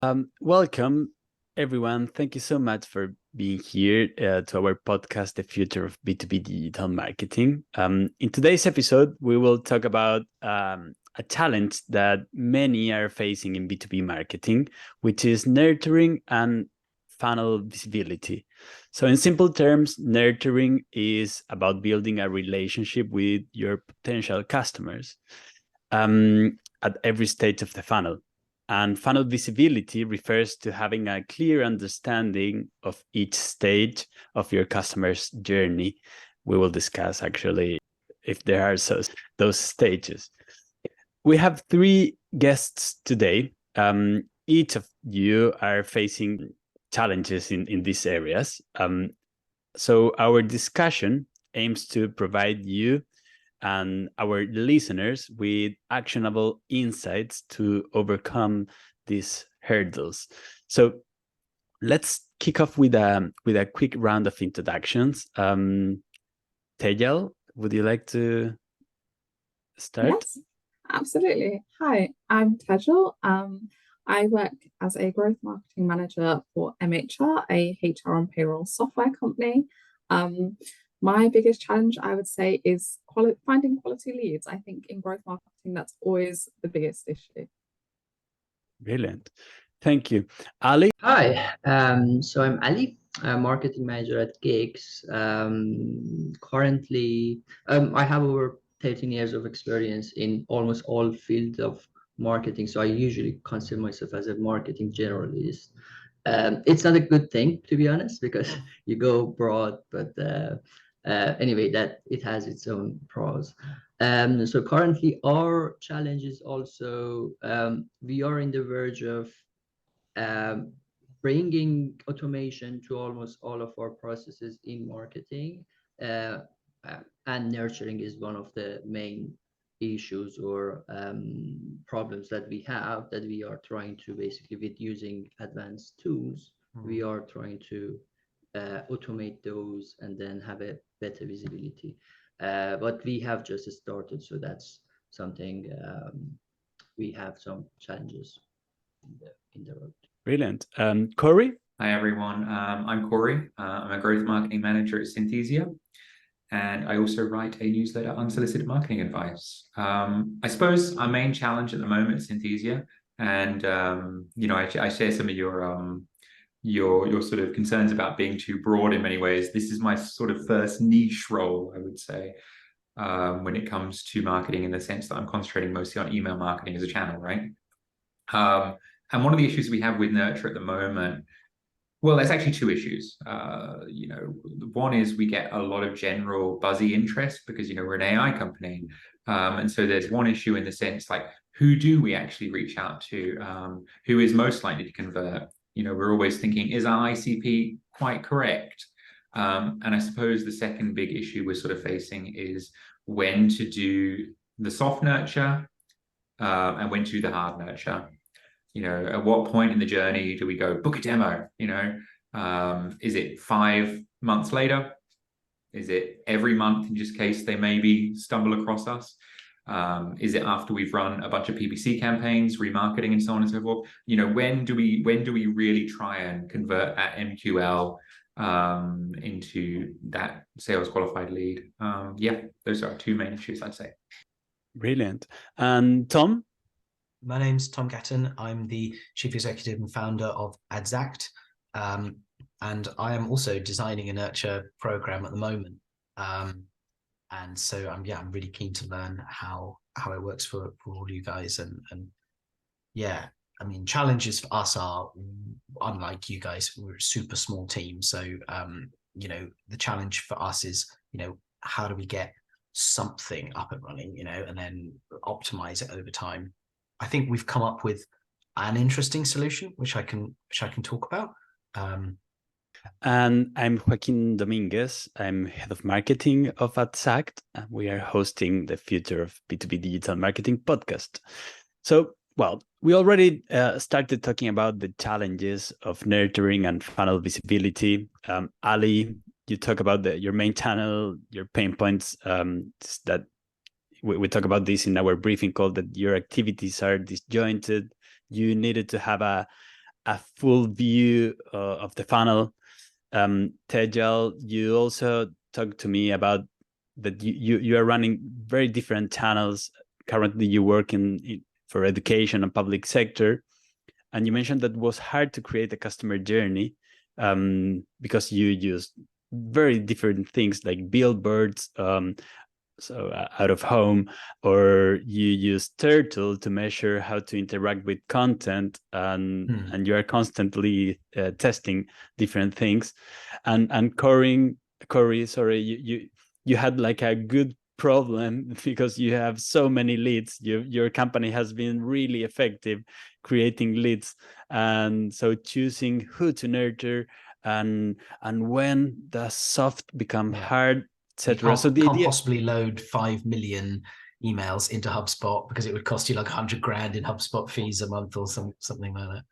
Welcome, everyone. Thank you so much for being here to our podcast, The Future of B2B Digital Marketing. In today's episode, we will talk about a challenge that many are facing in B2B marketing, which is nurturing and funnel visibility. So, in simple terms, nurturing is about building a relationship with your potential customers at every stage of the funnel. And funnel visibility refers to having a clear understanding of each stage of your customer's journey. We will discuss actually if there are those stages. We have three guests today. Each of you are facing challenges in these areas. So our discussion aims to provide you and our listeners with actionable insights to overcome these hurdles. So let's kick off with a quick round of introductions. Tejal, would you like to start? Yes, absolutely. Hi, I'm Tejal. I work as a growth marketing manager for MHR, a HR and payroll software company. My biggest challenge, I would say, is finding quality leads. I think in growth marketing, that's always the biggest issue. Brilliant. Thank you. Ali? Hi, so I'm Ali, marketing manager at Geeks. Currently, I have over 13 years of experience in almost all fields of marketing, so I usually consider myself as a marketing generalist. It's not a good thing, to be honest, because you go broad, but anyway, that it has its own pros. So currently, our challenge is also we are in the verge of um, bringing automation to almost all of our processes in marketing, uh, and nurturing is one of the main issues or problems that we have, that we are trying to basically, with using advanced tools, we are trying to automate those and then have a better visibility. But we have just started, so that's something we have some challenges in the road. Brilliant. Cory? Hi, everyone. I'm Cory. I'm a growth marketing manager at Synthesia, and I also write a newsletter, Unsolicited Marketing Advice. I suppose our main challenge at the moment is Synthesia, and I share some of your sort of concerns about being too broad in many ways. This is my sort of first niche role, I would say, when it comes to marketing, in the sense that I'm concentrating mostly on email marketing as a channel, right? And one of the issues we have with Nurture at the moment, well, there's actually two issues. One is we get a lot of general buzzy interest because, we're an AI company. And so there's one issue in the sense, like, who do we actually reach out to? Who is most likely to convert? We're always thinking, is our ICP quite correct? And I suppose the second big issue we're sort of facing is when to do the soft nurture and when to do the hard nurture. At what point in the journey do we go book a demo? Is it 5 months later? Is it every month, in just case they maybe stumble across us? Is it after we've run a bunch of PPC campaigns, remarketing, and so on and so forth? When do we really try and convert at MQL into that sales qualified lead? Yeah, those are our two main issues, I'd say. Brilliant. And Tom? My name's Tom Gatten. I'm the Chief Executive and founder of Adzact, and I am also designing a nurture program at the moment. And so I'm really keen to learn how it works for all you guys. And yeah, I mean, challenges for us are, unlike you guys, we're a super small team. So the challenge for us is, how do we get something up and running, and then optimize it over time. I think we've come up with an interesting solution, which I can talk about. And I'm Joaquin Dominguez. I'm head of marketing of Adzact. We are hosting the Future of B2B Digital Marketing podcast. So, well, we already started talking about the challenges of nurturing and funnel visibility. Ali, you talk about your main channel, your pain points, that we talk about this in our briefing call, that your activities are disjointed. You needed to have a a full view of the funnel. Tejal, you also talked to me about that you are running very different channels. Currently, you work for education and public sector, and you mentioned that it was hard to create a customer journey because you use very different things like billboards, out of home, or you use Turtle to measure how to interact with content, and you are constantly testing different things. And Cory, sorry, you had like a good problem because you have so many leads. Your company has been really effective creating leads, and so choosing who to nurture and when does soft become hard, etc. So you can't possibly load 5 million emails into HubSpot because it would cost you like 100 grand in HubSpot fees a month or something like that.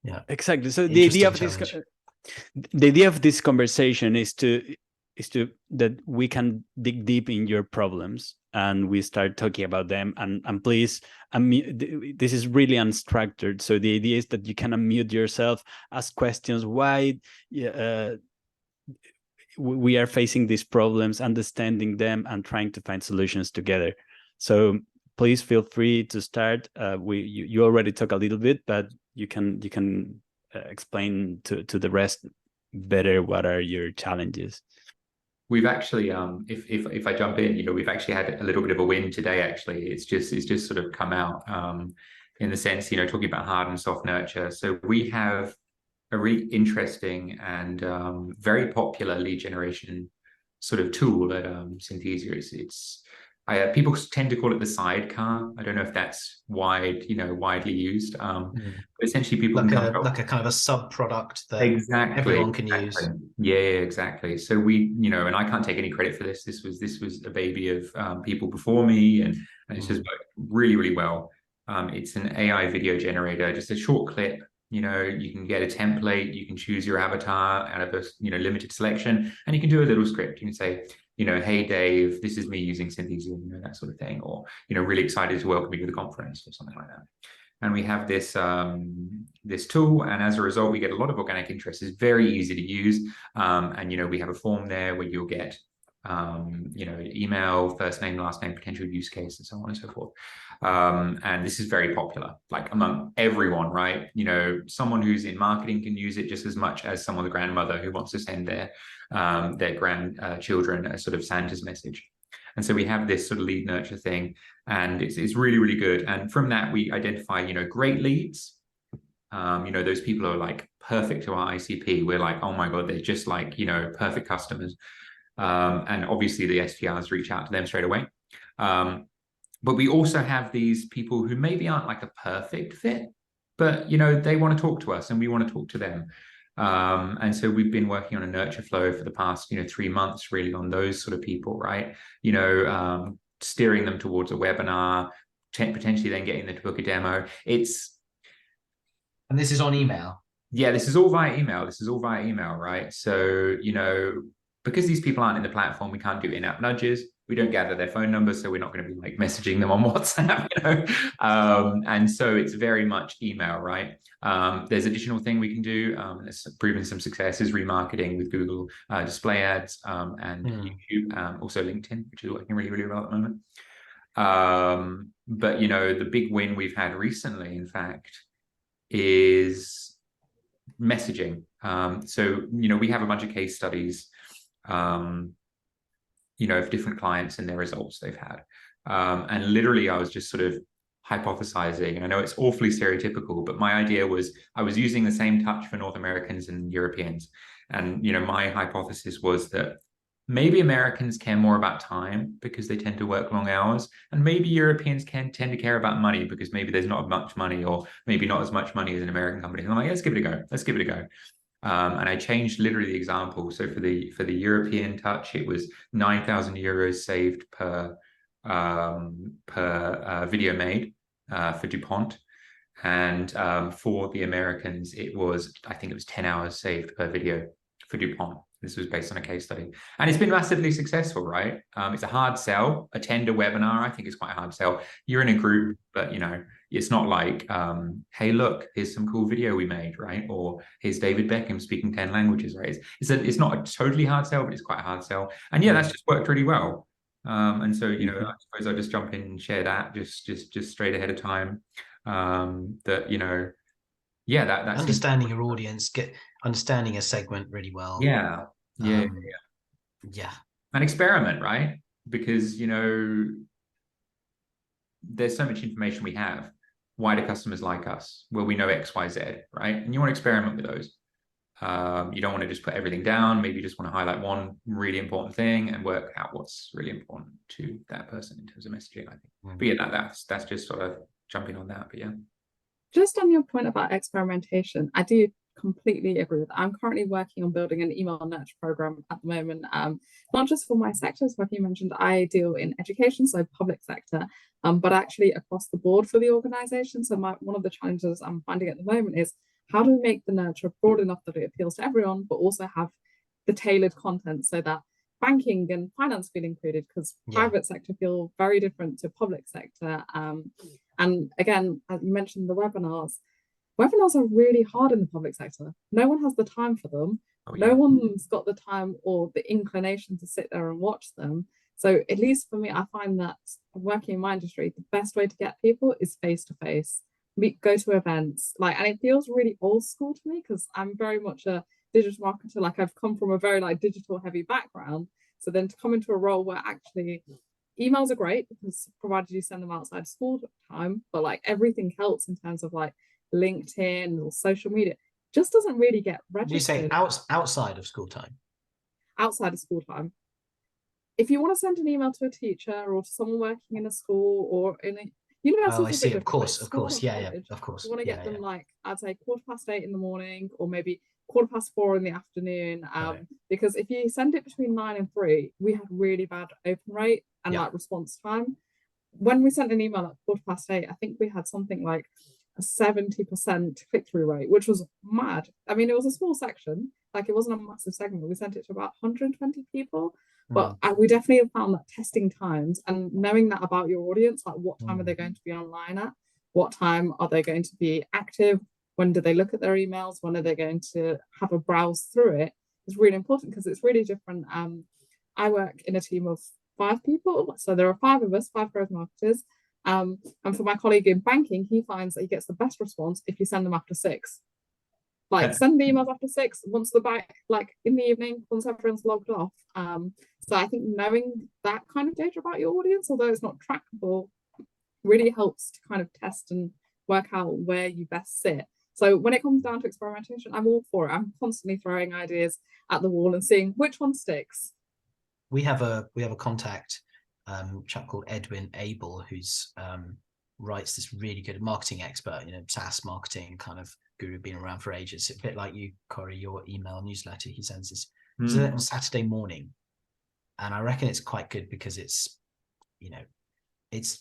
Yeah, exactly. So the idea of this conversation is to that we can dig deep in your problems and we start talking about them. And please, this is really unstructured. So the idea is that you can unmute yourself, ask questions. Why? We are facing these problems, understanding them, and trying to find solutions together. So please feel free to start. You already talk a little bit, but you can explain to the rest better what are your challenges. We've actually, if I jump in, we've actually had a little bit of a win today. Actually, it's just sort of come out in the sense, talking about hard and soft nurture. So we have a really interesting and very popular lead generation sort of tool at Synthesia. People tend to call it the sidecar. I don't know if that's widely used. But essentially, people like a kind of a sub product that everyone can use. Yeah, exactly. So we, and I can't take any credit for this. This was a baby of people before me, and it's just worked really, really well. It's an AI video generator, just a short clip. You can get a template, you can choose your avatar out of a limited selection, and you can do a little script. You can say, hey Dave, this is me using Synthesia, that sort of thing, or really excited to welcome you to the conference or something like that. And we have this this tool, and as a result, we get a lot of organic interest. It's very easy to use, and we have a form there where you'll get email, first name, last name, potential use case, and so on and so forth. And this is very popular, like among everyone, right? Someone who's in marketing can use it just as much as someone, the grandmother who wants to send their grandchildren a sort of Santa's message. And so we have this sort of lead nurture thing, and it's really, really good. And from that, we identify, great leads. Those people are like perfect to our ICP. We're like, oh my God, they're just like, perfect customers. And obviously the SDRs reach out to them straight away. But we also have these people who maybe aren't like a perfect fit, but they want to talk to us and we want to talk to them. And so we've been working on a nurture flow for the past 3 months, really, on those sort of people, right? Steering them towards a webinar, potentially then getting them to book a demo. And this is on email. Yeah, this is all via email. Right? So because these people aren't in the platform, we can't do in-app nudges. We don't gather their phone numbers, so we're not going to be like messaging them on WhatsApp, and so it's very much email, right? There's additional thing we can do. It's proven some success is remarketing with Google display ads and YouTube, also LinkedIn, which is working really, really well at the moment. But the big win we've had recently, in fact, is messaging. So we have a bunch of case studies of different clients and their results they've had. And literally I was just sort of hypothesizing, and I know it's awfully stereotypical, but my idea was I was using the same touch for North Americans and Europeans. And, my hypothesis was that maybe Americans care more about time because they tend to work long hours, and maybe Europeans tend to care about money because maybe there's not much money, or maybe not as much money as an American company. And I'm like, let's give it a go. And I changed literally the example. So for the European touch, it was 9,000 euros saved per video made for DuPont, and for the Americans, I think it was 10 hours saved per video for DuPont. This was based on a case study, and it's been massively successful, right? It's a hard sell. Attend a webinar, I think it's quite a hard sell. You're in a group, but It's not like, hey, look, here's some cool video we made, right? Or here's David Beckham speaking 10 languages, right? It's not a totally hard sell, but it's quite a hard sell. And yeah, that's just worked really well. And so, you know, I suppose I'll just jump in and share that just straight ahead of time. That, you know, yeah, that understanding your audience, understanding a segment really well. Yeah. Yeah. And experiment, right? Because, you know, there's so much information we have. Why do customers like us? Well, we know X, Y, Z, right? And you want to experiment with those. You don't want to just put everything down. Maybe you just want to highlight one really important thing and work out what's really important to that person in terms of messaging, I think. But yeah, that's just sort of jumping on that. But yeah. Just on your point about experimentation, I do completely agree with that. I'm currently working on building an email nurture program at the moment, not just for my sector, as Joaquin mentioned. I deal in education, so public sector, but actually across the board for the organization. So one of the challenges I'm finding at the moment is how do we make the nurture broad enough that it appeals to everyone, but also have the tailored content so that banking and finance feel included, because private sector feel very different to public sector. And again, as you mentioned, the webinars are really hard in the public sector. No one has the time for them. No one's got the time or the inclination to sit there and watch them. So at least for me, I find that working in my industry, the best way to get people is face to face. Go to events, and it feels really old school to me because I'm very much a digital marketer. I've come from a very digital heavy background. So then to come into a role where actually emails are great because provided you send them outside school time, but everything else in terms of LinkedIn or social media just doesn't really get registered. You say outside of school time? Outside of school time. If you want to send an email to a teacher or to someone working in a school or in a university, I see. Of course. Yeah. Of course. You want to get them I'd say 8:15 in the morning or maybe 4:15 in the afternoon. Because if you send it between 9 and 3, we had really bad open rate and response time. When we sent an email at 8:15, I think we had something like a 70% click-through rate, which was mad. I mean, it was a small section, it wasn't a massive segment. We sent it to about 120 people. But we definitely have found that testing times and knowing that about your audience, what time are they going to be online at? What time are they going to be active? When do they look at their emails? When are they going to have a browse through it? Is really important because it's really different. I work in a team of 5 people. So there are 5 of us, 5 growth marketers. And for my colleague in banking, he finds that he gets the best response if you send them after 6. Send the emails after 6, once the back, in the evening, once everyone's logged off. So I think knowing that kind of data about your audience, although it's not trackable, really helps to kind of test and work out where you best sit. So when it comes down to experimentation, I'm all for it. I'm constantly throwing ideas at the wall and seeing which one sticks. We have a contact, chap called Edwin Abel, who's writes this really good marketing expert, SaaS marketing kind of guru, been around for ages. A bit like you, Cory, your email newsletter. He sends this on Saturday morning, and I reckon it's quite good because it's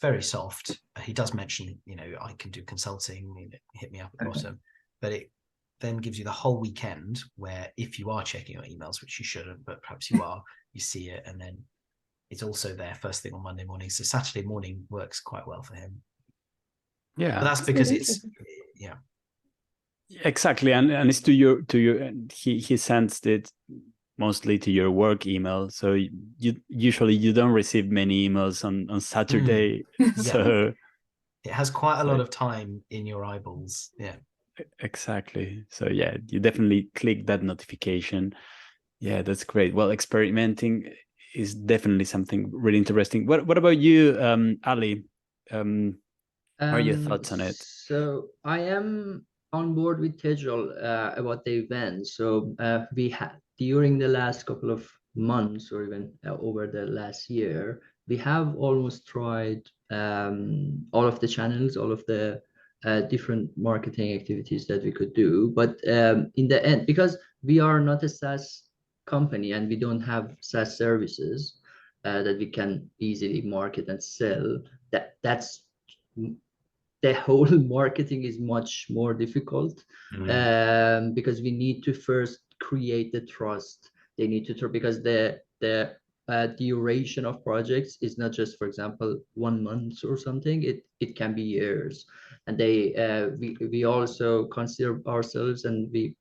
very soft. He does mention I can do consulting, hit me up at the bottom, but it then gives you the whole weekend where if you are checking your emails, which you shouldn't, but perhaps you are, you see it, and then it's also there first thing on Monday morning. So Saturday morning works quite well for him. Yeah, but that's because it's exactly, and it's to your he sends it mostly to your work email, so you usually don't receive many emails on Saturday. So it has quite a lot of time in your eyeballs. Exactly. So yeah, you definitely click that notification. Yeah, that's great. Well, experimenting is definitely something really interesting. What about you, Ali? What are your thoughts on it? So I am on board with Tejal about the event. So we had during the last couple of months or even over the last year, we have almost tried all of the channels, all of the different marketing activities that we could do. But in the end, because we are not a SaaS company and we don't have SaaS services that we can easily market and sell, that's the whole marketing is much more difficult because we need to first create the trust. They need to because the duration of projects is not just, for example, 1 month or something. It can be years, and we also consider ourselves, and we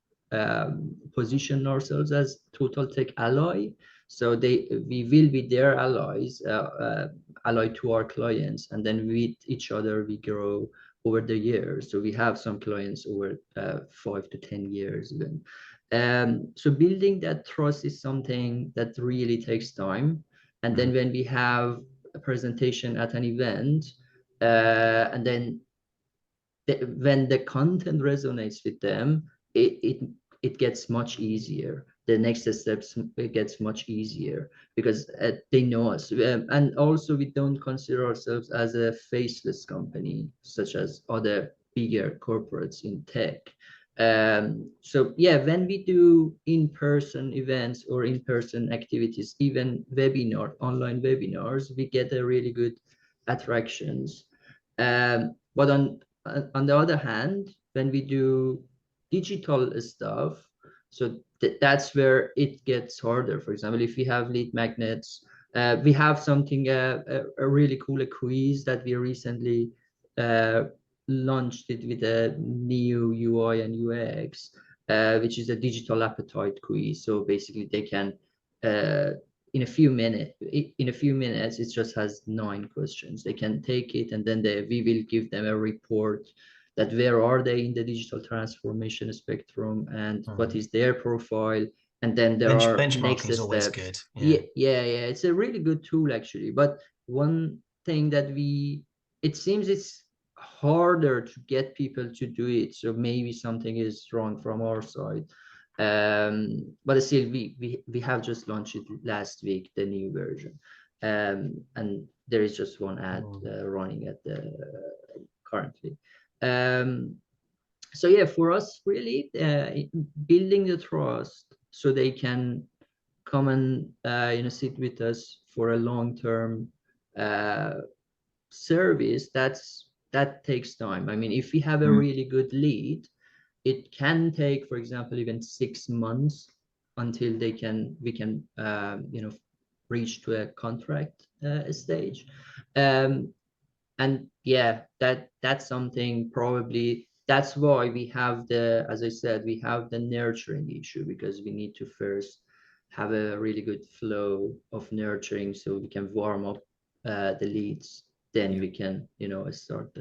position ourselves as total tech ally. So we will be their allies, ally to our clients, and then with each other we grow over the years. So we have some clients over 5 to 10 years even. So building that trust is something that really takes time. And then when we have a presentation at an event, and then when the content resonates with them, it gets much easier. The next steps, it gets much easier because they know us. And also we don't consider ourselves as a faceless company, such as other bigger corporates in tech. So yeah, when we do in-person events or in-person activities, even online webinars, we get a really good attractions. But on the other hand, when we do digital stuff, so that's where it gets harder. For example, if we have lead magnets, we have something, a really cool quiz that we recently launched it with a new UI and UX, which is a digital appetite quiz. So basically they can, in a few minutes, it just has 9 questions. They can take it, and then we will give them a report that where are they in the digital transformation spectrum, and what is their profile, and then there are next is always steps. good. Yeah, it's a really good tool actually. But one thing that it seems it's harder to get people to do it, so maybe something is wrong from our side. But still, we have just launched it last week, the new version, and there is just one ad running at the currently. So yeah, for us, really, building the trust so they can come and sit with us for a long-term service. That takes time. I mean, if we have a really good lead, it can take, for example, even 6 months until we can reach to a contract stage. And yeah, that's something, probably that's why we have as I said, we have the nurturing issue, because we need to first have a really good flow of nurturing so we can warm up the leads, then we can start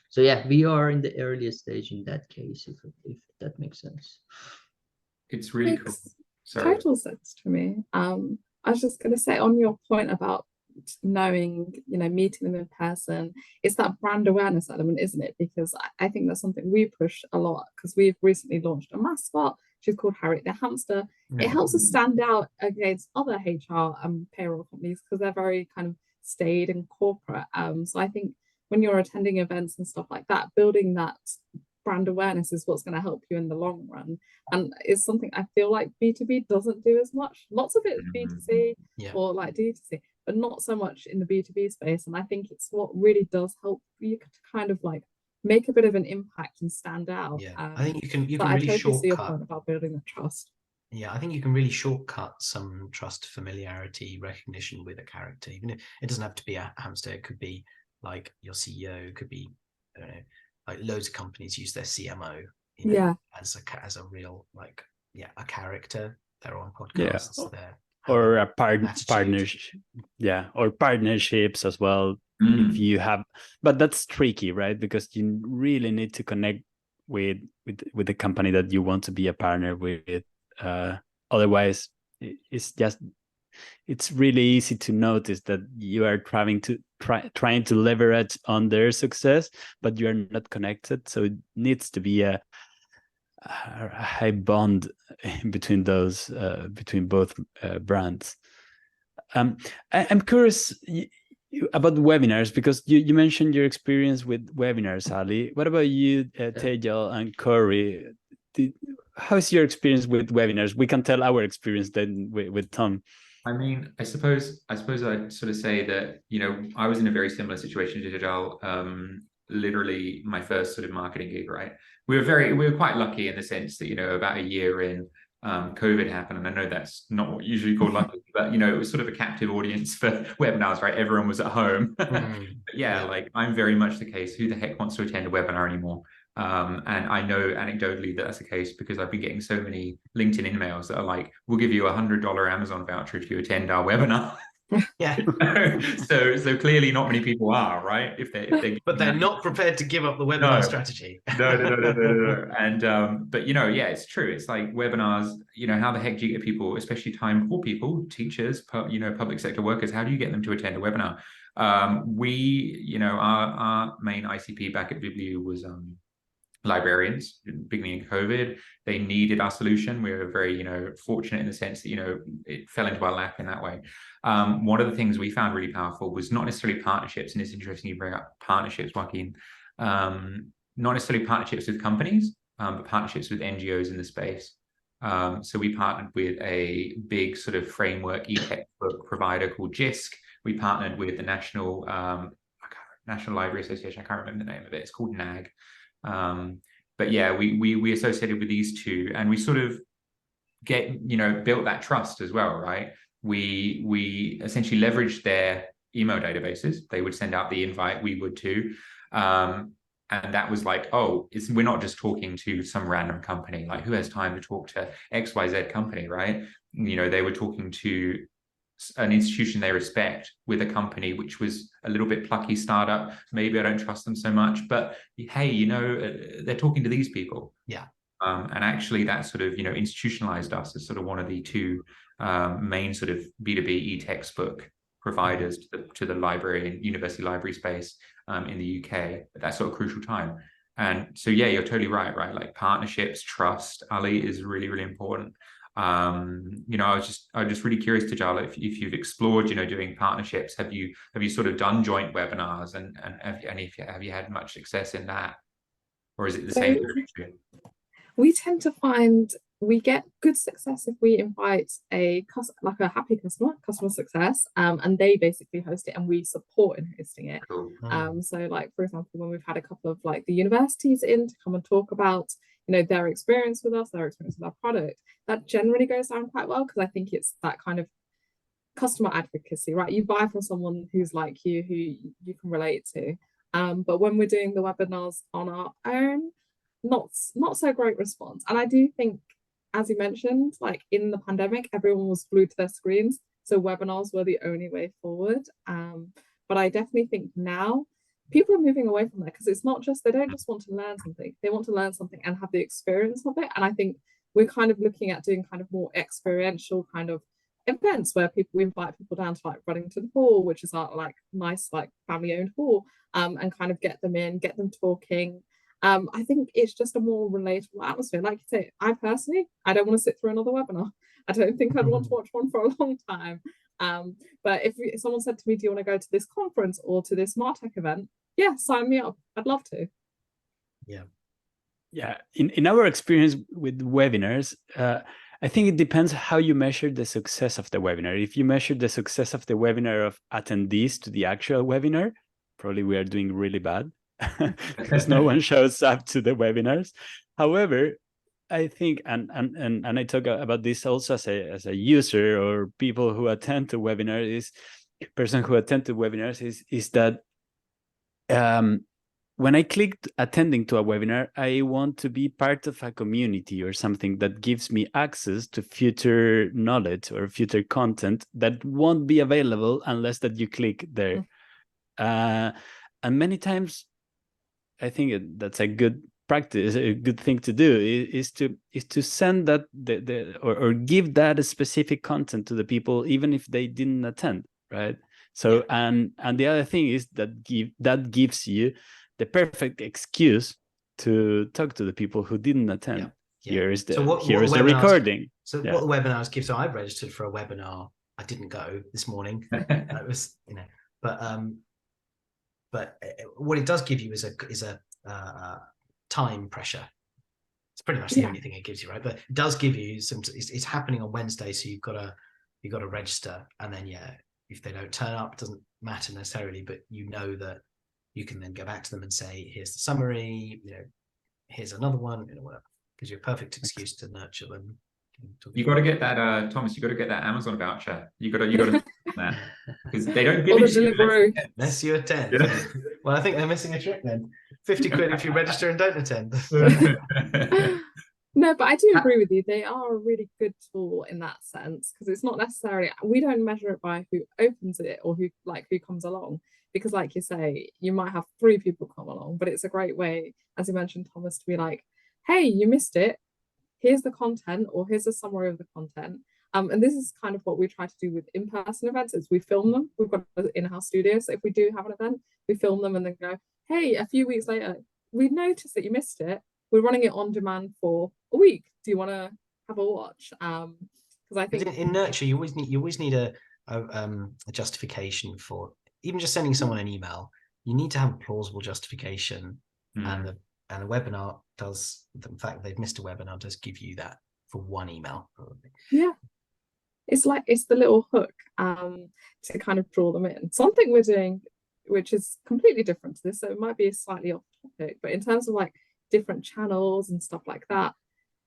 so yeah, we are in the earliest stage in that case, if that makes sense. It's really cool. Sorry. Total sense to me. I was just going to say, on your point about knowing, meeting them in person, it's that brand awareness element, isn't it? Because I think that's something we push a lot, because we've recently launched a mascot. She's called Harriet the hamster. It helps us stand out against other HR and payroll companies, because they're very kind of staid and corporate. So I think when you're attending events and stuff like that, building that brand awareness is what's going to help you in the long run, and it's something I feel like B2B doesn't do as much. Lots of it is B2C or like D2C, but not so much in the B2B space. And I think it's what really does help you to kind of like make a bit of an impact and stand out. I think you can really totally shortcut. See your point about building the trust. Yeah, I think you can really shortcut some trust, familiarity, recognition with a character. Even if it doesn't have to be a hamster, it could be like your CEO, it could be, I don't know, like loads of companies use their CMO as a real, like, a character. They're on podcasts. Or a partnership, or partnerships as well. If you have, but that's tricky, right? Because you really need to connect with the company that you want to be a partner with. Otherwise, it's really easy to notice that you are trying to leverage on their success, but you are not connected. So it needs to be a high bond between those, between both brands. I'm curious about webinars, because you mentioned your experience with webinars, Ali. What about you, Tejal and Cory? How is your experience with webinars? We can tell our experience then with Tom. I mean, I suppose I'd sort of say that, I was in a very similar situation to Tejal. Literally my first sort of marketing gig, right? We were quite lucky in the sense that, about a year in, COVID happened, and I know that's not what you usually call lucky, but it was sort of a captive audience for webinars, right? Everyone was at home. But yeah, like I'm very much the case. Who the heck wants to attend a webinar anymore? And I know anecdotally that that's the case because I've been getting so many LinkedIn emails that are like, "We'll give you $100 Amazon voucher if you attend our webinar." Yeah. So clearly not many people are, right? If they But they're not prepared to give up the webinar strategy. No. And but yeah, it's true. It's like webinars, how the heck do you get people, especially time poor people, teachers, public sector workers, how do you get them to attend a webinar? Our main ICP back at Viblu was librarians. Beginning of COVID, they needed our solution. We were very fortunate in the sense that it fell into our lap in that way. One of the things we found really powerful was not necessarily partnerships, and it's interesting you bring up partnerships, Joaquin. Not necessarily partnerships with companies, but partnerships with NGOs in the space. So we partnered with a big sort of framework e-textbook provider called JISC. We partnered with the National Library Association. I can't remember the name of it. It's called NAG. But yeah, we associated with these two, and we sort of built that trust as well, right? We essentially leveraged their email databases. They would send out the invite, we would too. And that was like, we're not just talking to some random company, like who has time to talk to XYZ company, right? They were talking to an institution they respect with a company which was a little bit plucky startup. Maybe I don't trust them so much, but hey, they're talking to these people. Yeah. And actually that sort of, institutionalized us as sort of one of the two main sort of B2B e-textbook providers to the library and university library space in the UK at that sort of crucial time. And so, yeah, you're totally right? Like partnerships, trust, Ali, is really, really important. I was just really curious, Tejal, if you've explored, doing partnerships. Have you sort of done joint webinars, and have you had much success in that, or is it the same? We tend to find we get good success if we invite a happy customer success, and they basically host it and we support in hosting it. Cool. So like, for example, when we've had a couple of like the universities in to come and talk about their experience with us, their experience with our product, that generally goes down quite well, because I think it's that kind of customer advocacy, right? You buy from someone who's like you, who you can relate to. But when we're doing the webinars on our own, not so great response. And I do think, as you mentioned, like in the pandemic, everyone was glued to their screens, so webinars were the only way forward. But I definitely think now people are moving away from that, because it's not just, they don't just want to learn something, they want to learn something and have the experience of it. And I think we're kind of looking at doing kind of more experiential kind of events where we invite people down to like Ruddington Hall, which is our like nice like family owned hall, and kind of get them talking. I think it's just a more relatable atmosphere. Like you say, I don't want to sit through another webinar. I don't think I'd want to watch one for a long time. But if someone said to me, do you want to go to this conference or to this MarTech event? Yeah, sign me up. I'd love to. Yeah. In our experience with webinars, I think it depends how you measure the success of the webinar. If you measure the success of the webinar of attendees to the actual webinar, probably we are doing really bad because no one shows up to the webinars. However, I think, and I talk about this also as a user or people who attend to webinars, is that when I clicked attending to a webinar, I want to be part of a community or something that gives me access to future knowledge or future content that won't be available unless that you click there. And many times, I think that's a good practice, a good thing to do is to send that or give that specific content to the people, even if they didn't attend, right? So and the other thing is that gives you the perfect excuse to talk to the people who didn't attend. Here is the recording. So what the webinars give. So I registered for a webinar. I didn't go this morning. It was but what it does give you is a time pressure. It's pretty much the only thing it gives you, right? But it does give you some. It's happening on Wednesday, so you've got to register, and then if they don't turn up, it doesn't matter necessarily, but you know that you can then go back to them and say, here's the summary, here's another one, whatever. Gives you a perfect excuse to nurture them, You got to get that, Thomas. You got to get that Amazon voucher. You got to that because they don't give Or the it to you. delivery. Unless you attend. Yeah. Well, I think they're missing a trick then. 50 quid if you register and don't attend. No, but I do agree with you. They are a really good tool in that sense because it's not necessarily, we don't measure it by who opens it or who comes along. Because like you say, you might have 3 people come along, but it's a great way, as you mentioned, Thomas, to be like, hey, you missed it. Here's the content, or here's a summary of the content. And this is kind of what we try to do with in-person events is we film them. We've got an in-house studio. So if we do have an event, we film them and then go, hey, a few weeks later, we noticed that you missed it. We're running it on demand for a week. Do you want to have a watch? Because I think in nurture, you always need a justification for even just sending someone an email. You need to have a plausible justification, and the webinar does. The fact they've missed a webinar does give you that for one email, probably. Yeah, it's the little hook to kind of draw them in. Something we're doing, which is completely different to this, so it might be slightly off topic, but in terms of like different channels and stuff like that,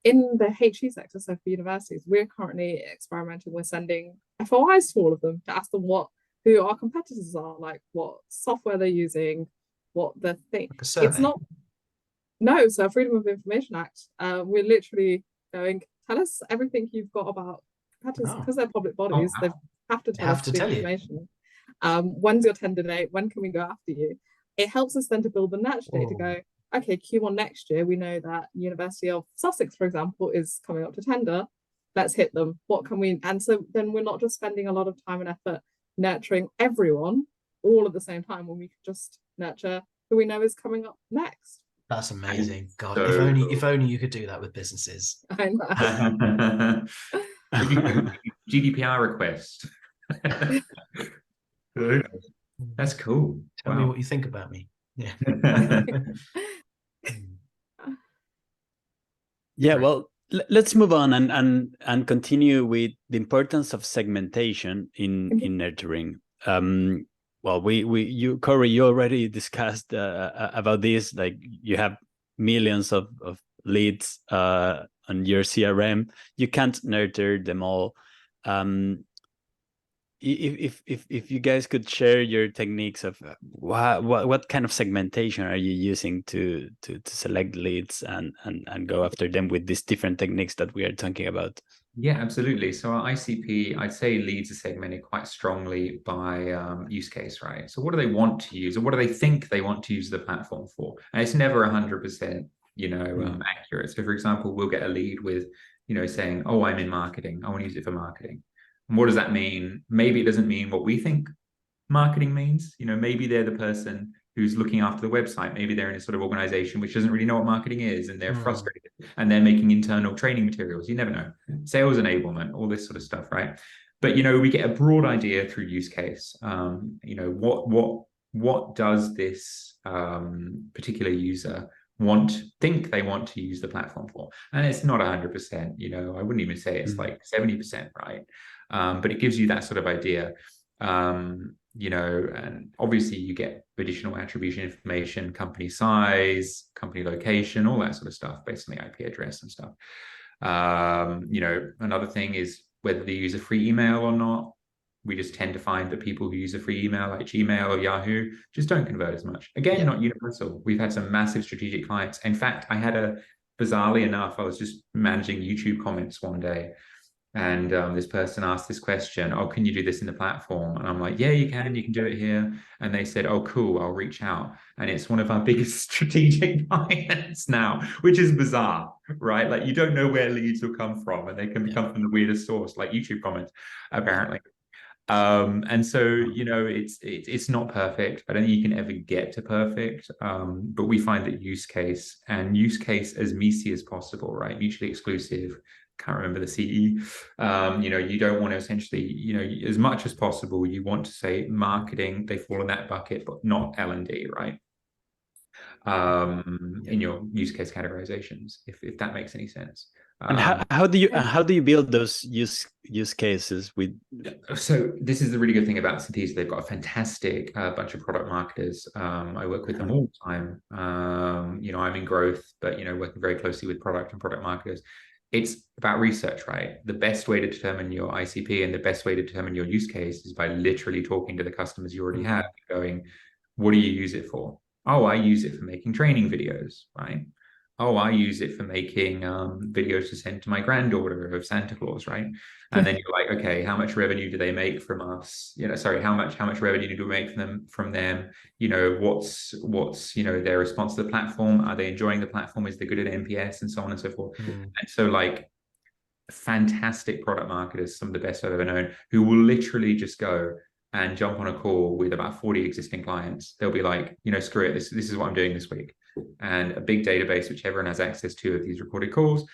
in the HE sector, so for universities, we're currently experimenting with sending FOIs to all of them to ask them who our competitors are, like what software they're using, what the thing. Like a survey. It's not. No, so Freedom of Information Act. We're literally going, tell us everything you've got about competitors because they're public bodies. wow. They have to tell us the information. When's your tender date? When can we go after you? It helps us then to build the nurture date to go, okay, Q1 next year, we know that University of Sussex, for example, is coming up to tender. Let's hit them. What can we? And so then we're not just spending a lot of time and effort nurturing everyone all at the same time when we could just nurture who we know is coming up next. That's amazing. God, So if only you could do that with businesses. I know. GDPR request. That's cool. Tell me what you think about me. Yeah. Yeah, well, let's move on and continue with the importance of segmentation in nurturing. Well, you Cory, you already discussed about this. Like you have millions of leads on your CRM. You can't nurture them all. If you guys could share your techniques of what kind of segmentation are you using to select leads and go after them with these different techniques that we are talking about? Yeah, absolutely. So our ICP, I'd say leads are segmented quite strongly by use case, right? So what do they want to use, or what do they think they want to use the platform for? And it's never 100%, accurate. So for example, we'll get a lead with, saying, oh, I'm in marketing. I want to use it for marketing. And what does that mean? Maybe it doesn't mean what we think marketing means. Maybe they're the person who's looking after the website. Maybe they're in a sort of organization which doesn't really know what marketing is, and they're frustrated and they're making internal training materials. You never know. Sales enablement, all this sort of stuff, right? But, we get a broad idea through use case. What does this particular user think they want to use the platform for? And it's not 100%, I wouldn't even say it's like 70%, right? But it gives you that sort of idea. And obviously you get additional attribution information, company size, company location, all that sort of stuff, based on the IP address and stuff. Another thing is whether they use a free email or not. We just tend to find that people who use a free email like Gmail or Yahoo just don't convert as much. Again, not universal. We've had some massive strategic clients. In fact, bizarrely enough, I was just managing YouTube comments one day, and this person asked this question, oh, can you do this in the platform? And I'm like, yeah, you can do it here. And they said, oh, cool, I'll reach out. And it's one of our biggest strategic clients now, which is bizarre, right? Like you don't know where leads will come from, and they can come from the weirdest source, like YouTube comments, apparently. And so, it's not perfect. I don't think you can ever get to perfect. But we find that use case as meaty as possible, right? Mutually exclusive. Can't remember the CE. You don't want to essentially, as much as possible, you want to say marketing, they fall in that bucket, but not L&D, right? In your use case categorizations, if that makes any sense. And how do you build those use cases with? So this is the really good thing about Synthesia. They've got a fantastic bunch of product marketers. I work with them all the time. I'm in growth, but working very closely with product and product marketers. it's about research, right? The best way to determine your ICP and the best way to determine your use case is by literally talking to the customers you already have, going, what do you use it for? Oh, I use it for making training videos, right? Oh, I use it for making videos to send to my granddaughter of Santa Claus, right? And then you're like, okay, how much revenue do they make from us? Sorry, how much revenue do we make from them? What's their response to the platform? Are they enjoying the platform? Is they good at NPS and so on and so forth? And so like fantastic product marketers, some of the best I've ever known, who will literally just go and jump on a call with about 40 existing clients. They'll be like, screw it, this is what I'm doing this week. And a big database, which everyone has access to, of these recorded calls,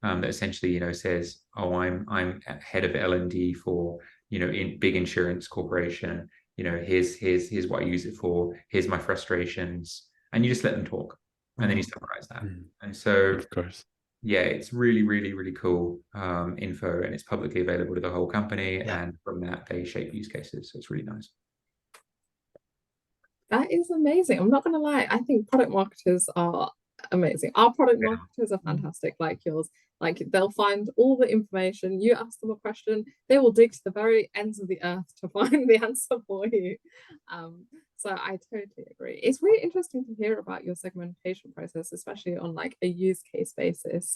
that essentially, says, oh, I'm head of L&D for, in big insurance corporation. Here's what I use it for. Here's my frustrations. And you just let them talk. And then you summarize that. And so, of course, yeah, it's really, really, really cool info, and it's publicly available to the whole company. Yeah. And from that, they shape use cases. So it's really nice. That is amazing. I'm not going to lie. I think product marketers are amazing. Our product marketers are fantastic, like yours. Like, they'll find all the information. You ask them a question, they will dig to the very ends of the earth to find the answer for you. So I totally agree. It's really interesting to hear about your segmentation process, especially on like a use case basis,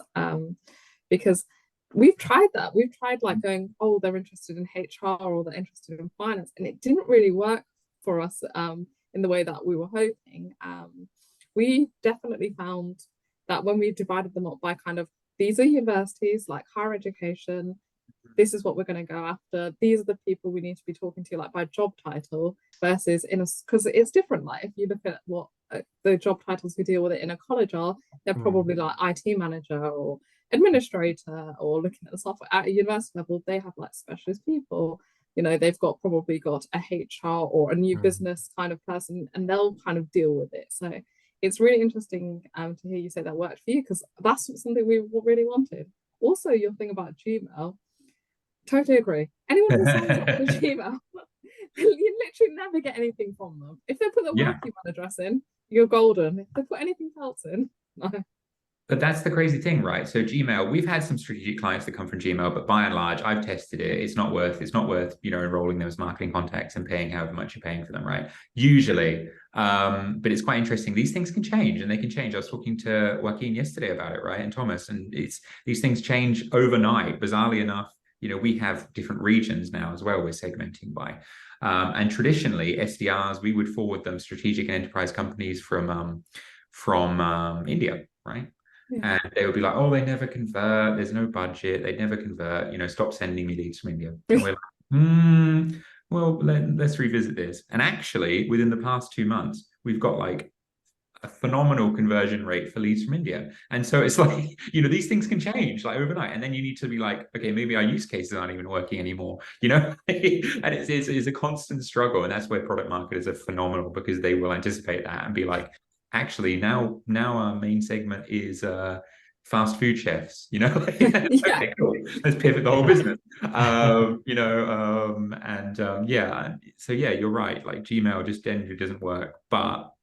because we've tried that. We've tried like going, oh, they're interested in HR or they're interested in finance, and it didn't really work for us in the way that we were hoping. We definitely found that when we divided them up by kind of, these are universities, like higher education, this is what we're going to go after, these are the people we need to be talking to, like by job title, versus because it's different. Like if you look at what the job titles we deal with it in a college are, they're probably like IT manager or administrator, or looking at the software at a university level, they have like specialist people. They've probably got a HR or a new business kind of person, and they'll kind of deal with it. So it's really interesting to hear you say that worked for you, because that's something we really wanted. Also, your thing about Gmail, totally agree. Anyone who signs up for Gmail, you literally never get anything from them. If they put their work email address in, you're golden. If they put anything else in, no. But that's the crazy thing, right? So Gmail, we've had some strategic clients that come from Gmail, but by and large, I've tested it. It's not worth, enrolling them as marketing contacts and paying however much you're paying for them, right? Usually. But it's quite interesting. These things can change, and they can change. I was talking to Joaquin yesterday about it, right? And Thomas, and these things change overnight. Bizarrely enough, we have different regions now as well we're segmenting by. And traditionally, SDRs, we would forward them strategic and enterprise companies from India, right? And they would be like, oh, they never convert. There's no budget. They'd never convert. Stop sending me leads from India. And we're like, well, let's revisit this. And actually, within the past 2 months, we've got like a phenomenal conversion rate for leads from India. And so it's like, these things can change like overnight. And then you need to be like, okay, maybe our use cases aren't even working anymore, and it's a constant struggle. And that's where product marketers are phenomenal, because they will anticipate that and be like, actually, now our main segment is fast food chefs. Okay, cool. Let's pivot the whole business. So yeah, you're right. Like Gmail just generally doesn't work, but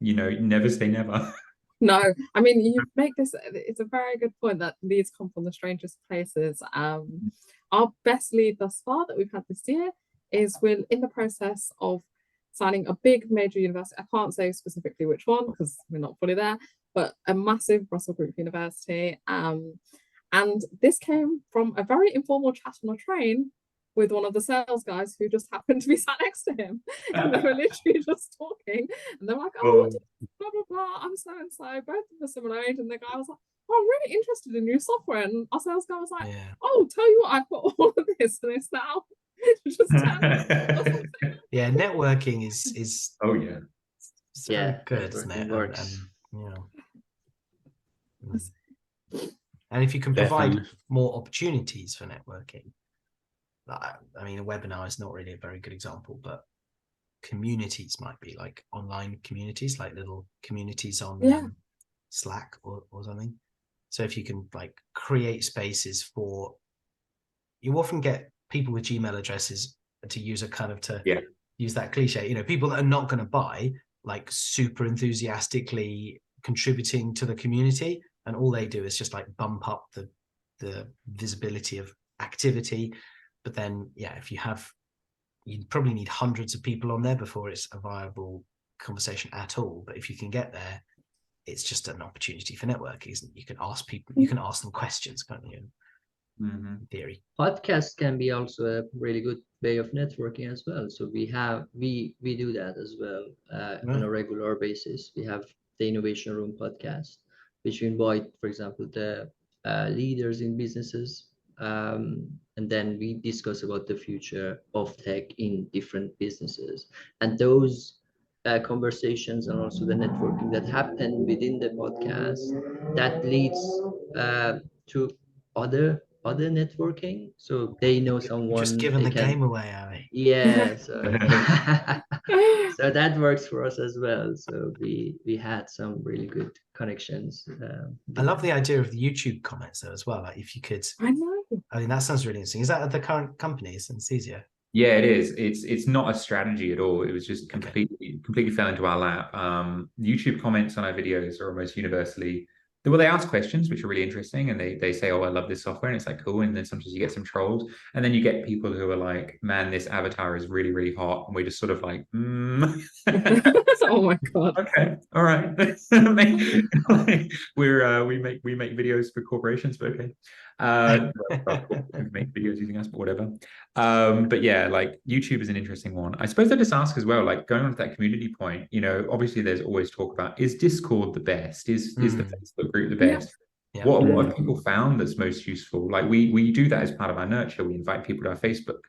never say never. No, I mean, you make this, it's a very good point that leads come from the strangest places. Our best lead thus far that we've had this year is we're in the process of signing a big major university. I can't say specifically which one because we're not fully there, but a massive Russell Group university. And this came from a very informal chat on a train with one of the sales guys who just happened to be sat next to him. And they were literally just talking. And they're like, oh, blah, blah, blah, I'm so-and-so. Both of us are similar age. And the guy was like, oh, I'm really interested in new software. And our sales guy was like, oh, tell you what, I've got all of this. And it's now just yeah, networking is oh yeah, so good, isn't it? And if you can provide more opportunities for networking, I mean, a webinar is not really a very good example, but communities might be, like online communities, like little communities on Slack or something. So if you can like create spaces for, you often get people with Gmail addresses, to use a kind of use that cliche, people that are not going to buy, like super enthusiastically contributing to the community, and all they do is just like bump up the the visibility of activity. But then, yeah, if you probably need hundreds of people on there before it's a viable conversation at all. But if you can get there, it's just an opportunity for networking, isn't it? You can ask people, you can ask them questions, can't you? In theory. Podcast can be also a really good way of networking as well. So we do that as well on a regular basis. We have the Innovation Room podcast, which we invite, for example, the leaders in businesses, and then we discuss about the future of tech in different businesses. And those conversations and also the networking that happen within the podcast, that leads to other networking, so they know someone. Just giving the game away, Ali. Yeah, so so that works for us as well. So we had some really good connections. I love the idea of the YouTube comments though as well. Like if you could, I know. I mean, that sounds really interesting. Is that at the current company, Synthesia? Yeah, it is. It's not a strategy at all. It was just completely fell into our lap. YouTube comments on our videos are almost universally. Well, they ask questions which are really interesting, and they say, "Oh, I love this software," and it's like cool. And then sometimes you get some trolls, and then you get people who are like, "Man, this avatar is really, really hot," and we're just sort of like, Oh my god. Okay, all right. We make videos for corporations, but okay. We make videos using us, but whatever. But yeah, like YouTube is an interesting one. I suppose I just ask as well, like going on to that community point, you know, obviously there's always talk about, is Discord the best? Is the Facebook group the best? Yeah. What have people found that's most useful? Like we do that as part of our nurture. We invite people to our Facebook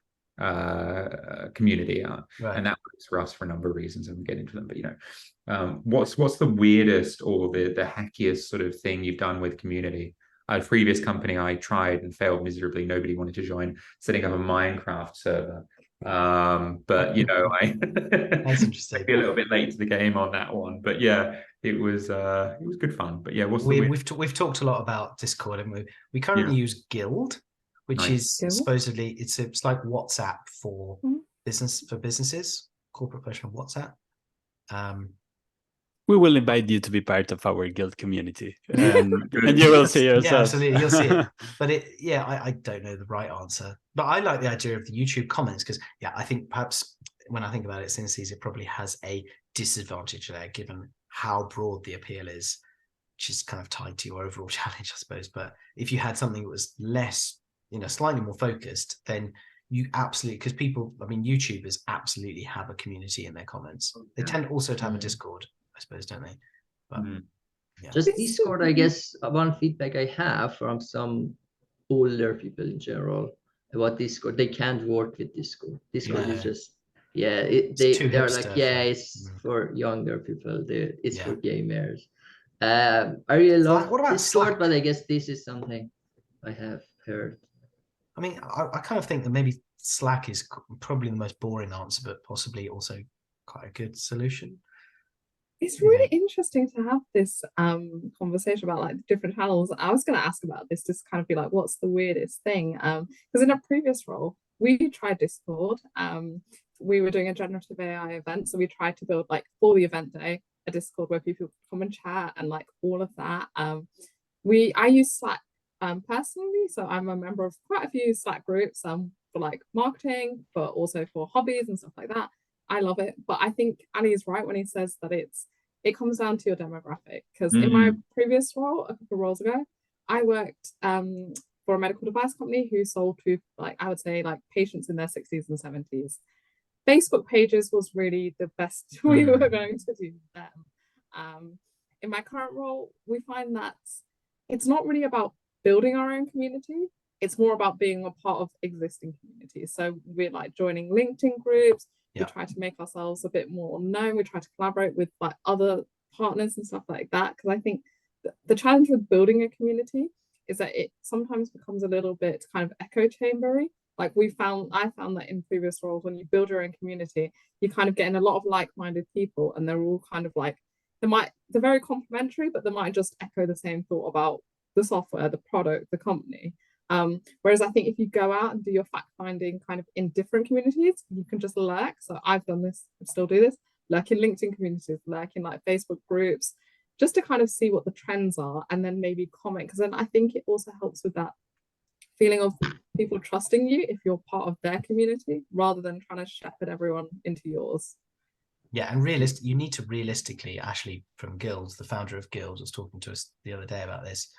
community, and that works for us for a number of reasons, and we'll get into them. But you know, what's the weirdest or the hackiest sort of thing you've done with community? A previous company I tried and failed miserably. Nobody wanted to join, setting up a Minecraft server. But you know, That's interesting. I'd be a little bit late to the game on that one. But yeah, it was good fun. But yeah, we've talked a lot about Discord, and we currently use Guild, which is supposedly it's like WhatsApp for businesses, corporate version of WhatsApp. We will invite you to be part of our Guild community, and you will see yourself. Yeah, absolutely, you'll see it. But I don't know the right answer. But I like the idea of the YouTube comments because, yeah, I think perhaps when I think about it, Synthesia probably has a disadvantage there, given how broad the appeal is, which is kind of tied to your overall challenge, I suppose. But if you had something that was less, slightly more focused, then you absolutely, because people, I mean, YouTubers absolutely have a community in their comments. They tend also to have a Discord, I suppose, don't they? But, yeah. Just Discord, I guess, one feedback I have from some older people in general about Discord, they can't work with Discord. Discord is just, they're like, it's for younger people. It's for gamers. I really love Discord, Slack? But I guess this is something I have heard. I mean, I kind of think that maybe Slack is probably the most boring answer, but possibly also quite a good solution. It's really interesting to have this conversation about like different channels. I was going to ask about this, just kind of be like, what's the weirdest thing? Because in a previous role, we tried Discord. We were doing a generative AI event, so we tried to build like for the event day a Discord where people could come and chat and like all of that. I use Slack personally, so I'm a member of quite a few Slack groups for like marketing, but also for hobbies and stuff like that. I love it, but I think Ali is right when he says that it comes down to your demographic. Because in my previous role, a couple of roles ago, I worked for a medical device company who sold to, like, I would say, like patients in their 60s and 70s. Facebook pages was really the best we were going to do with them. In my current role, we find that it's not really about building our own community. It's more about being a part of existing communities. So we're like joining LinkedIn groups. We try to make ourselves a bit more known. We try to collaborate with like other partners and stuff like that. Because I think the challenge with building a community is that it sometimes becomes a little bit kind of echo chambery. Like I found that in previous roles, when you build your own community, you kind of get in a lot of like-minded people, and they're all kind of like they're very complementary, but they might just echo the same thought about the software, the product, the company. Whereas I think if you go out and do your fact finding kind of in different communities, you can just lurk. So I've done this, I still do this, lurk in LinkedIn communities, lurk in like Facebook groups, just to kind of see what the trends are and then maybe comment. Because then I think it also helps with that feeling of people trusting you if you're part of their community rather than trying to shepherd everyone into yours. Yeah, and you need to realistically, Ashley from Guilds, the founder of Guilds, was talking to us the other day about this,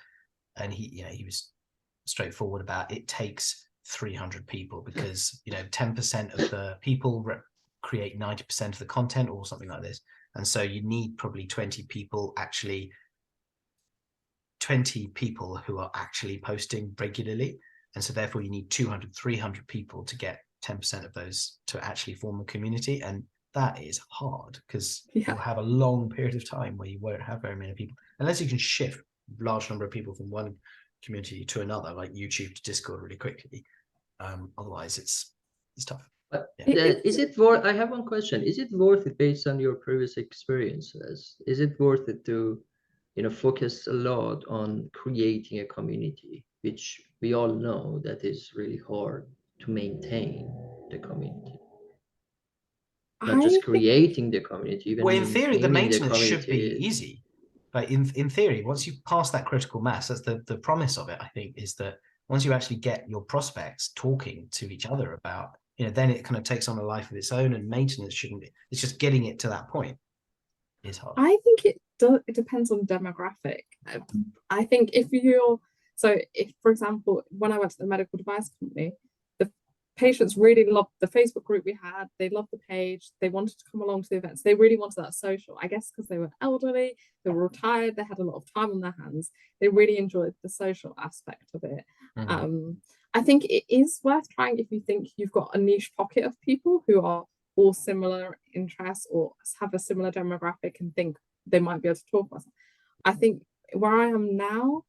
and he was straightforward about it takes 300 people because 10% of the people create 90% of the content or something like this, and so you need probably 20 people who are actually posting regularly, and so therefore you need 200-300 people to get 10% of those to actually form a community. And that is hard because you'll have a long period of time where you won't have very many people unless you can shift a large number of people from one community to another, like YouTube to Discord, really quickly. Otherwise it's tough. But is it worth? I have one question. Is it worth it based on your previous experiences? Is it worth it to focus a lot on creating a community, which we all know that is really hard to maintain the community? Not just creating the community, even well, in theory, the maintenance should be is easy. But in theory, once you pass that critical mass, that's the promise of it, I think, is that once you actually get your prospects talking to each other about, then it kind of takes on a life of its own, and maintenance shouldn't be. It's just getting it to that point is hard. I think it depends on demographic. I think if, for example, when I went to the medical device company, the patients really loved the Facebook group we had. They loved the page. They wanted to come along to the events. They really wanted that social. I guess because they were elderly, they were retired, they had a lot of time on their hands. They really enjoyed the social aspect of it. Mm-hmm. I think it is worth trying if you think you've got a niche pocket of people who are all similar interests or have a similar demographic and think they might be able to talk about something. I think where I am now,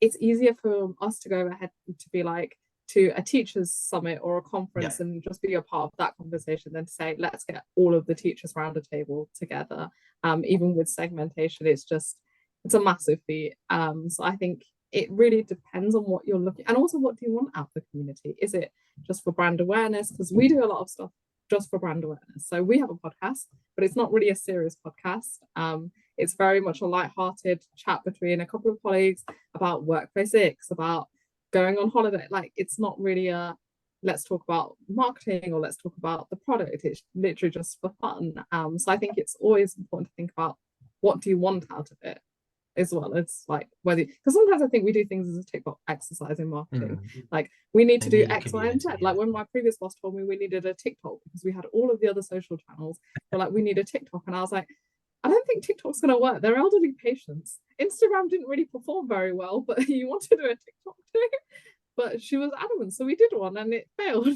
it's easier for us to go ahead to be like to a teachers summit or a conference and just be a part of that conversation than to say, let's get all of the teachers around a table together. Even with segmentation, it's a massive feat. So I think it really depends on what you're looking, and also what do you want out of the community? Is it just for brand awareness? Because we do a lot of stuff just for brand awareness. So we have a podcast, but it's not really a serious podcast. It's very much a light-hearted chat between a couple of colleagues about workplace icks, about going on holiday. Like, it's not really a let's talk about marketing or let's talk about the product. It's literally just for fun. So I think it's always important to think about what do you want out of it as well. It's like whether, because sometimes I think we do things as a TikTok exercise in marketing. Like, we need to do X, Y, and Z. Like when my previous boss told me we needed a TikTok because we had all of the other social channels, but like we need a TikTok, and I was like, I don't think TikTok's going to work. They're elderly patients. Instagram didn't really perform very well, but you want to do a TikTok too. But she was adamant, so we did one, and it failed.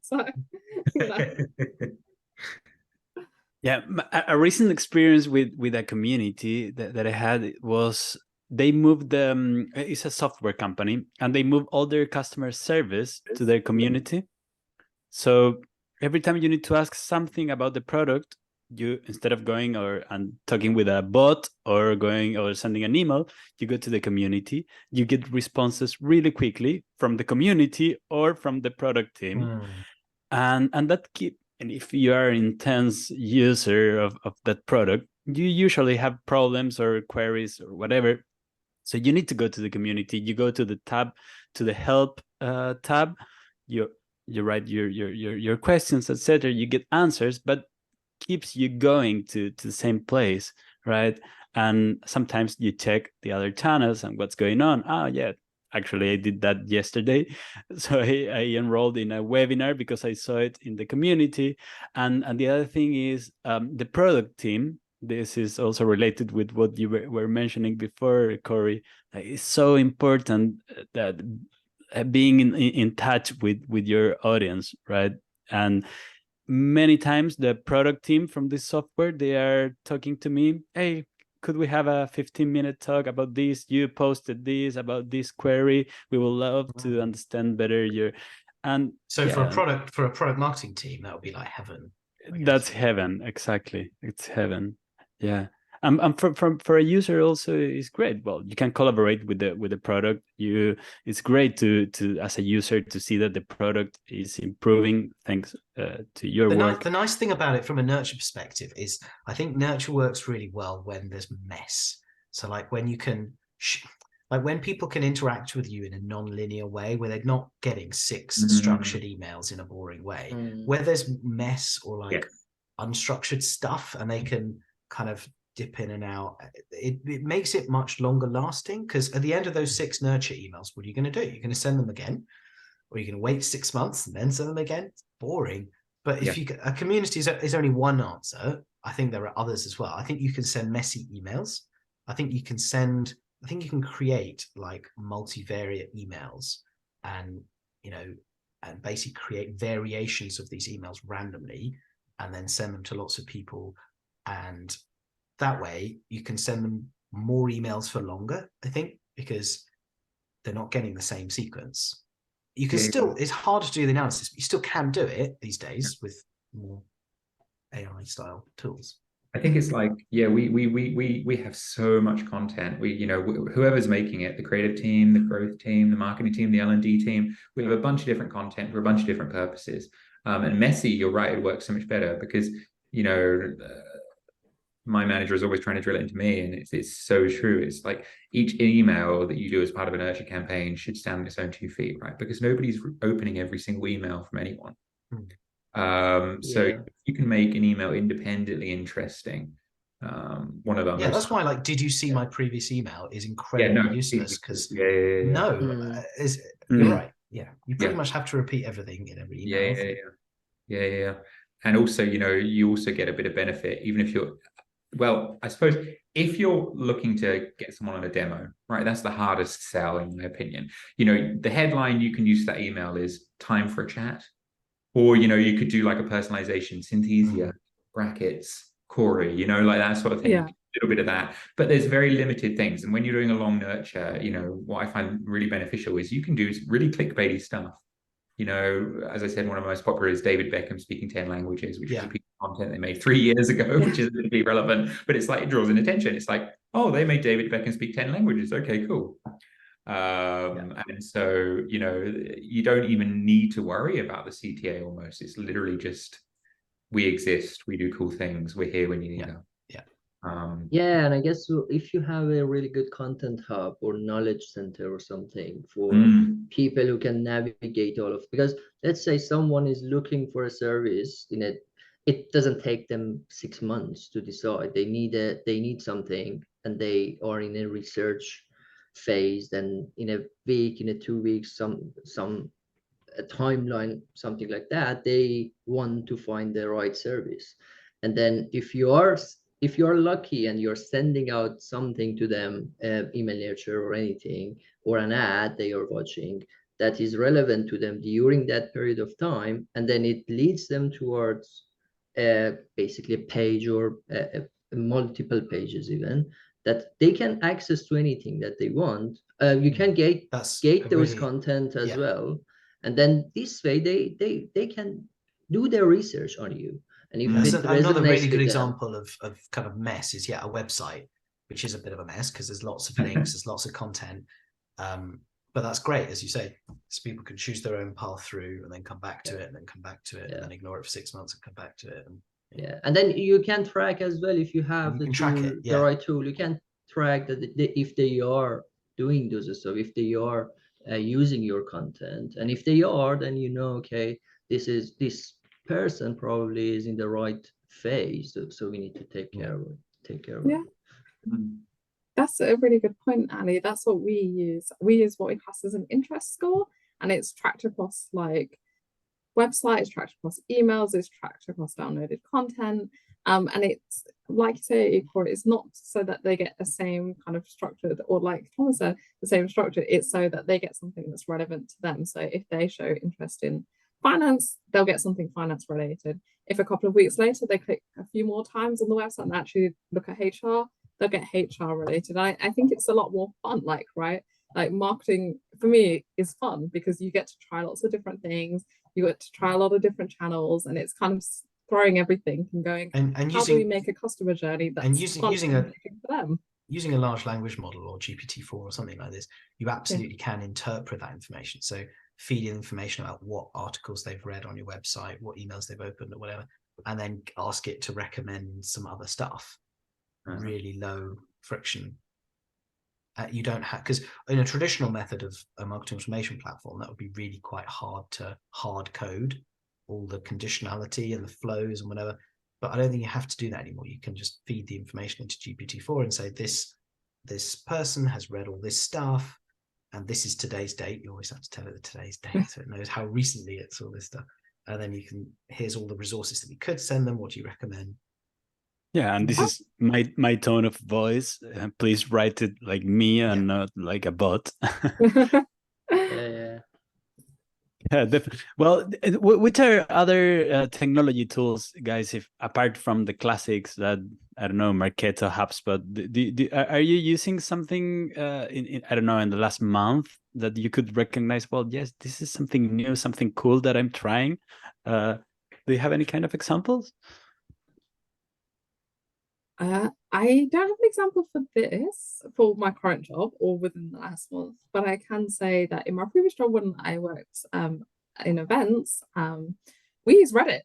So, Yeah, a recent experience with a community that I had was they moved it's a software company, and they moved all their customer service to their community. So every time you need to ask something about the product, you, instead of going and talking with a bot or going or sending an email, you go to the community. You get responses really quickly from the community or from the product team, and that and if you are an intense user of that product, you usually have problems or queries or whatever. So you need to go to the community. You go to the tab, to the help tab. You write your questions, etc. You get answers, but keeps you going to the same place, right? And sometimes you check the other channels and what's going on. Oh yeah, actually I did that yesterday. So I enrolled in a webinar because I saw it in the community. And the other thing is the product team. This is also related with what you were mentioning before, Cory. It's so important that being in touch with your audience, right? And many times the product team from this software, they are talking to me, hey, could we have a 15-minute talk about this? You posted this about this query. We would love to understand better your. And so for a product marketing team, that would be like heaven. That's heaven, exactly. It's heaven. Yeah. And for a user also is great. Well, you can collaborate with the product. It's great to as a user to see that the product is improving thanks to your work. The nice thing about it from a nurture perspective is I think nurture works really well when there's mess. So like when you can, like when people can interact with you in a non-linear way, where they're not getting 6 Mm. structured emails in a boring way, where there's mess or like Yeah. unstructured stuff, and they can kind of dip in and out, it makes it much longer lasting. Because at the end of those 6 nurture emails, what are you going to do? You're going to send them again, or you're going to wait 6 months and then send them again? It's boring. But if a community is only one answer, I think there are others as well. I think you can send messy emails. I think you can create like multivariate emails, and and basically create variations of these emails randomly, and then send them to lots of people. And that way you can send them more emails for longer, I think, because they're not getting the same sequence. You can still, it's hard to do the analysis, but you still can do it these days with more AI style tools. I think it's like, we have so much content. Whoever's making it, the creative team, the growth team, the marketing team, the L&D team, we have a bunch of different content for a bunch of different purposes. And messy, you're right, it works so much better because, my manager is always trying to drill it into me, and it's so true. It's like each email that you do as part of a nurture campaign should stand on its own 2 feet, right? Because nobody's opening every single email from anyone. So you can make an email independently interesting. One of our that's why, like, did you see my previous email is incredibly useless, because you're right. You pretty much have to repeat everything in every email. And also, you also get a bit of benefit, even if you're, well, I suppose if you're looking to get someone on a demo, right? That's the hardest sell, in my opinion. The headline you can use for that email is time for a chat. Or, you could do like a personalization, Synthesia, brackets, Cory, like that sort of thing. Yeah. A little bit of that. But there's very limited things. And when you're doing a long nurture, what I find really beneficial is you can do really clickbaity stuff. As I said, one of the most popular is David Beckham speaking 10 languages, which is a piece of content they made 3 years ago, which is really relevant. But it's like, it draws in attention. It's like, oh, they made David Beckham speak 10 languages. Okay, cool. And so, you don't even need to worry about the CTA almost. It's literally just, we exist, we do cool things, we're here when you need us. And I guess if you have a really good content hub or knowledge center or something for people who can navigate all of, because let's say someone is looking for a service it doesn't take them 6 months to decide. They need something, and they are in a research phase. Then in a week, in a 2 weeks, a timeline, something like that, they want to find the right service. And then if you are lucky and you're sending out something to them, email nurture or anything, or an ad they are watching that is relevant to them during that period of time, and then it leads them towards basically a page or multiple pages even, that they can access to anything that they want. You can gate those content as well. And then this way they can do their research on you. And if another really good example of kind of mess is a website, which is a bit of a mess because there's lots of links, there's lots of content. But that's great, as you say, so people can choose their own path through and then come back to it and then come back to it and then ignore it for 6 months and come back to it. And then you can track as well, if you have the right tool, you can track that if they are doing those stuff, if they are using your content, and if they are, then okay, this person probably is in the right phase, so we need to take care of it. That's a really good point, Ali. That's what we use. We use what we class as an interest score, and it's tracked across like websites, tracked across emails, it's tracked across downloaded content. And it's like you say, it's not so that they get the same kind of structured, or like Thomas said, the same structure. It's so that they get something that's relevant to them. So if they show interest in finance, they'll get something finance related. If a couple of weeks later they click a few more times on the website and actually look at HR, they'll get HR related. I think it's a lot more fun, right? Like marketing for me is fun because you get to try lots of different things. You get to try a lot of different channels, and it's kind of throwing everything and going, how do we make a customer journey that's using for them? Using a large language model or GPT-4 or something like this, you absolutely can interpret that information. So feed in information about what articles they've read on your website, what emails they've opened or whatever, and then ask it to recommend some other stuff. Really low friction. You don't have, because in a traditional method of a marketing automation platform, that would be really quite hard to hard code all the conditionality and the flows and whatever. But I don't think you have to do that anymore. You can just feed the information into GPT-4 and say, this person has read all this stuff, and this is today's date. You always have to tell it the today's date, so it knows how recently it's all this stuff. And then you can, here's all the resources that we could send them. What do you recommend? Yeah, and this is my tone of voice. Please write it like me and not like a bot. Yeah. Yeah, definitely. Well, which are other technology tools, guys, if apart from the classics that, I don't know, Marketo, HubSpot, are you using something in, I don't know, in the last month that you could recognize, well, yes, this is something new, something cool that I'm trying? Do you have any kind of examples? I don't have an example for this, for my current job or within the last month, but I can say that in my previous job when I worked in events, we used Reddit.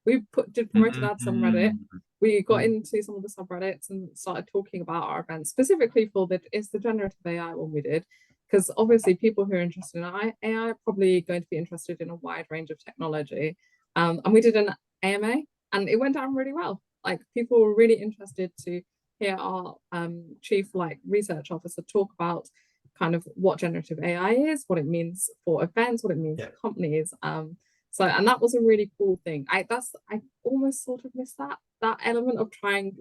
We did promoted ads on Reddit. We got into some of the subreddits and started talking about our events, specifically for it's the generative AI one we did, because obviously people who are interested in AI are probably going to be interested in a wide range of technology. And we did an AMA and it went down really well. Like people were really interested to hear our chief research officer talk about kind of what generative AI is, what it means for events, what it means for companies. So, and that was a really cool thing. I almost sort of miss that element of trying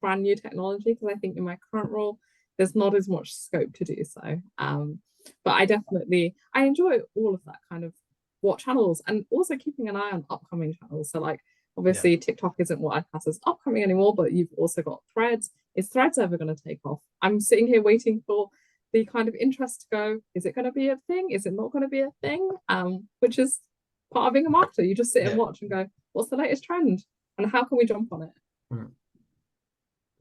brand new technology, because I think in my current role there's not as much scope to do so. But I enjoy all of that kind of what channels, and also keeping an eye on upcoming channels. So obviously, TikTok isn't what I class as upcoming anymore, but you've also got Threads. Is Threads ever going to take off? I'm sitting here waiting for the kind of interest to go, is it going to be a thing? Is it not going to be a thing? Which is part of being a marketer. You just sit and watch and go, what's the latest trend? And how can we jump on it?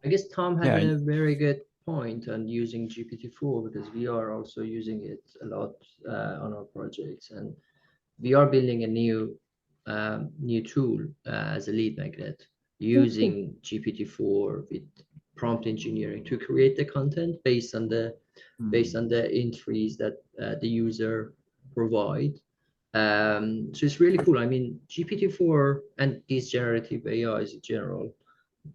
I guess Tom had a very good point on using GPT-4, because we are also using it a lot on our projects. And we are building a new tool as a lead magnet, using GPT-4 with prompt engineering to create the content based on the entries that the user provide. So it's really cool. I mean, GPT-4 and these generative AIs in general,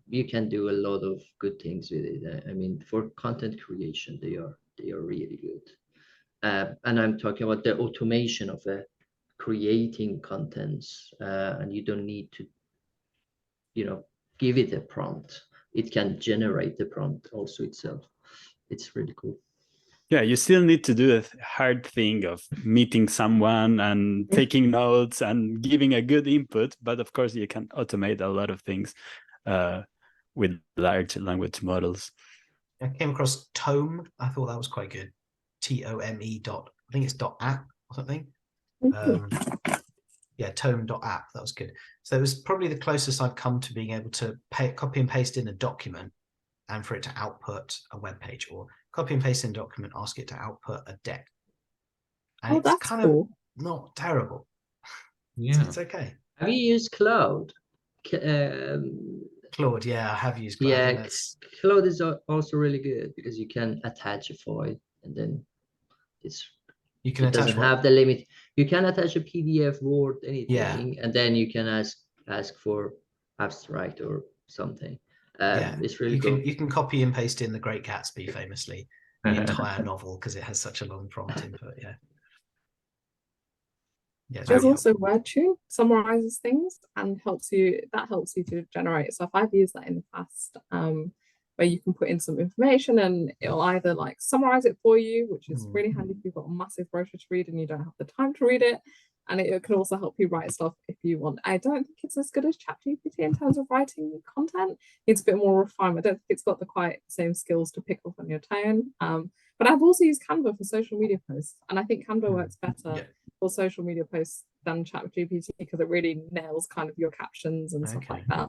you can do a lot of good things with it. I mean, for content creation, they are really good. And I'm talking about the automation of creating contents, and you don't need to, give it a prompt. It can generate the prompt also itself. It's really cool. Yeah, you still need to do the hard thing of meeting someone and taking notes and giving a good input. But of course, you can automate a lot of things with large language models. I came across Tome. I thought that was quite good. TOME. I think it's .app or something. Tome.app. That was good. So it was probably the closest I've come to being able to copy and paste in a document and for it to output a web page, or copy and paste in a document, ask it to output a deck. And it's that's kind cool. of not terrible. Yeah. It's okay. Have you used Cloud? Claude, I have used Claude. Yeah, Cloud is also really good, because you can attach a file, and then it doesn't have the limit. You can attach a PDF, Word, anything, and then you can ask for abstract or something. It's really cool. You can copy and paste in The Great Gatsby, famously, the entire novel, because it has such a long prompt input. There's also WordTune, summarizes things and helps you to generate. So if I've used that in the past, where you can put in some information and it'll either summarize it for you, which is really handy if you've got a massive brochure to read and you don't have the time to read it. And it can also help you write stuff if you want. I don't think it's as good as ChatGPT in terms of writing content. It's a bit more refined. I don't think it's got the quite same skills to pick up on your tone. But I've also used Canva for social media posts, and I think Canva works better for social media posts than ChatGPT, because it really nails kind of your captions and stuff like that.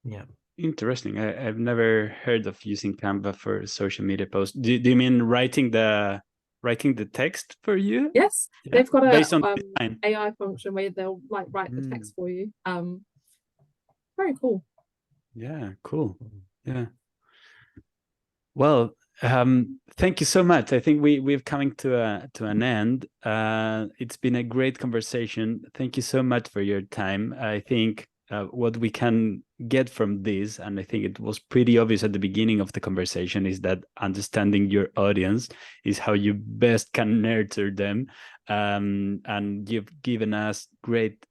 Yeah. Interesting. I've never heard of using Canva for social media posts. Do you mean writing the text for you? Yes, they've got based on AI function where they'll write the text for you. Very cool. Yeah, cool. Yeah. Well, Thank you so much. I think we've coming to an end. It's been a great conversation. Thank you so much for your time. I think what we can get from this, and I think it was pretty obvious at the beginning of the conversation, is that understanding your audience is how you best can nurture them. And you've given us great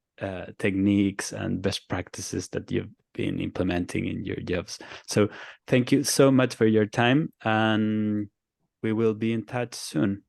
techniques and best practices that you've been implementing in your jobs. So thank you so much for your time, and we will be in touch soon.